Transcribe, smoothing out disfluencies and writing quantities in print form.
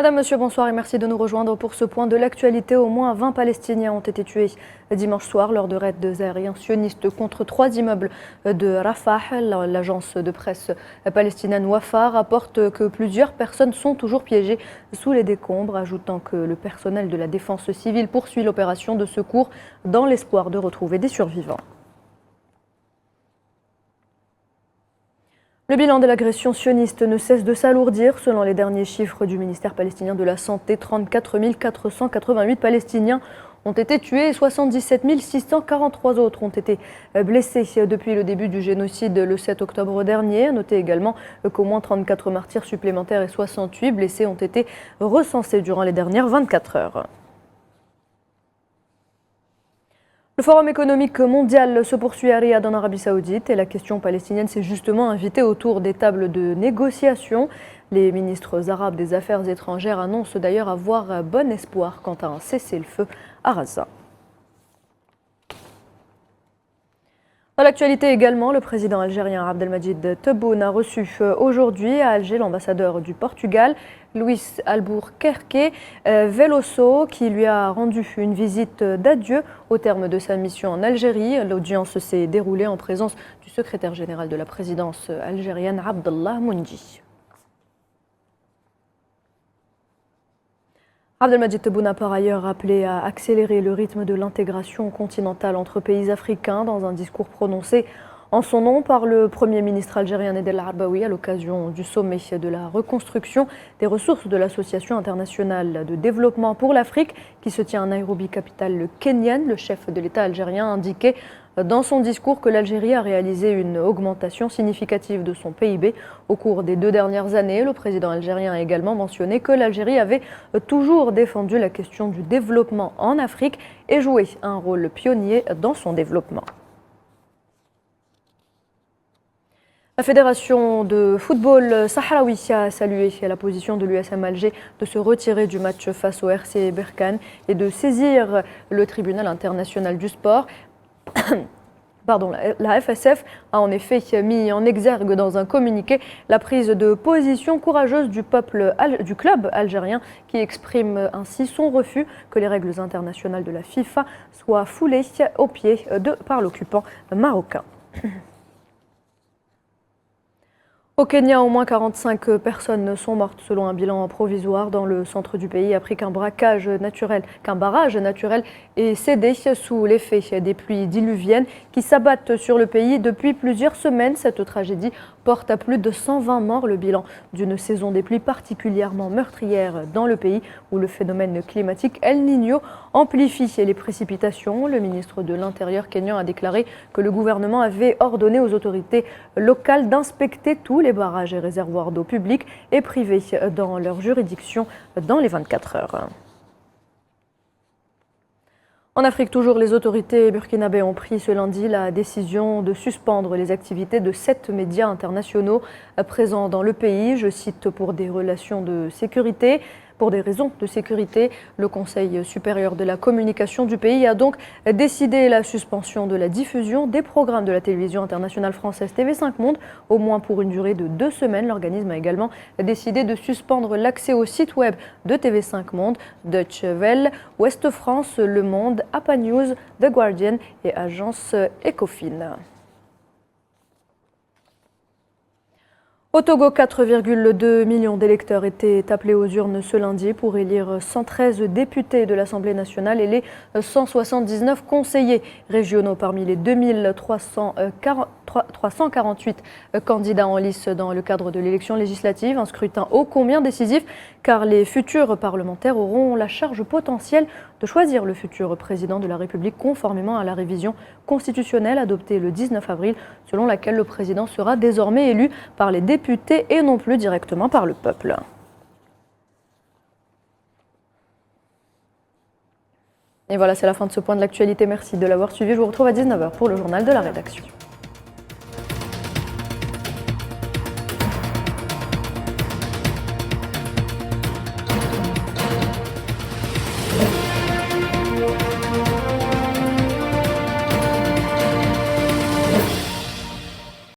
Madame, Monsieur, bonsoir et merci de nous rejoindre pour ce point de l'actualité. Au moins 20 Palestiniens ont été tués dimanche soir lors de raids aériens sionistes contre 3 immeubles de Rafah. L'agence de presse palestinienne Wafa rapporte que plusieurs personnes sont toujours piégées sous les décombres, ajoutant que le personnel de la défense civile poursuit l'opération de secours dans l'espoir de retrouver des survivants. Le bilan de l'agression sioniste ne cesse de s'alourdir. Selon les derniers chiffres du ministère palestinien de la Santé, 34 488 Palestiniens ont été tués et 77 643 autres ont été blessés depuis le début du génocide le 7 octobre dernier. Notez également qu'au moins 34 martyrs supplémentaires et 68 blessés ont été recensés durant les dernières 24 heures. Le Forum économique mondial se poursuit à Riyad en Arabie Saoudite et la question palestinienne s'est justement invitée autour des tables de négociation. Les ministres arabes des Affaires étrangères annoncent d'ailleurs avoir bon espoir quant à un cessez-le-feu à Gaza. Dans l'actualité également, le président algérien Abdelmadjid Tebboune a reçu aujourd'hui à Alger l'ambassadeur du Portugal, Luis Albuquerque Veloso, qui lui a rendu une visite d'adieu au terme de sa mission en Algérie. L'audience s'est déroulée en présence du secrétaire général de la présidence algérienne, Abdallah Moundi. Abdelmadjid Tebboune a par ailleurs appelé à accélérer le rythme de l'intégration continentale entre pays africains dans un discours prononcé en son nom par le Premier ministre algérien Nedel Arbaoui à l'occasion du sommet de la reconstruction des ressources de l'Association internationale de développement pour l'Afrique qui se tient à Nairobi, capitale kenyane. Le chef de l'État algérien a indiqué dans son discours que l'Algérie a réalisé une augmentation significative de son PIB au cours des 2 dernières années. Le président algérien a également mentionné que l'Algérie avait toujours défendu la question du développement en Afrique et joué un rôle pionnier dans son développement. La fédération de football sahraoui a salué la position de l'USM Alger de se retirer du match face au RC Berkane et de saisir le tribunal international du sport. La FSF a en effet mis en exergue dans un communiqué la prise de position courageuse du club algérien qui exprime ainsi son refus que les règles internationales de la FIFA soient foulées aux pieds par l'occupant marocain. Au Kenya, au moins 45 personnes sont mortes selon un bilan provisoire dans le centre du pays après qu'un barrage naturel est cédé sous l'effet des pluies diluviennes qui s'abattent sur le pays depuis plusieurs semaines. Cette tragédie porte à plus de 120 morts, le bilan d'une saison des pluies particulièrement meurtrière dans le pays où le phénomène climatique El Niño amplifie les précipitations. Le ministre de l'Intérieur kényan a déclaré que le gouvernement avait ordonné aux autorités locales d'inspecter tous les barrages et réservoirs d'eau publics et privés dans leur juridiction dans les 24 heures. En Afrique, toujours, les autorités burkinabées ont pris ce lundi la décision de suspendre les activités de 7 médias internationaux présents dans le pays. Je cite, pour des raisons de sécurité. Le Conseil supérieur de la communication du pays a donc décidé la suspension de la diffusion des programmes de la télévision internationale française TV5 Monde, au moins pour une durée de 2 semaines. L'organisme a également décidé de suspendre l'accès au site web de TV5 Monde, Deutsche Welle, Ouest France, Le Monde, APA News, The Guardian et Agence Ecofin. Au Togo, 4,2 millions d'électeurs étaient appelés aux urnes ce lundi pour élire 113 députés de l'Assemblée nationale et les 179 conseillers régionaux parmi les 2348 candidats en lice dans le cadre de l'élection législative. Un scrutin ô combien décisif car les futurs parlementaires auront la charge potentielle de choisir le futur président de la République conformément à la révision constitutionnelle adoptée le 19 avril, selon laquelle le président sera désormais élu par les députés et non plus directement par le peuple. Et voilà, c'est la fin de ce point de l'actualité. Merci de l'avoir suivi. Je vous retrouve à 19 h pour le journal de la rédaction.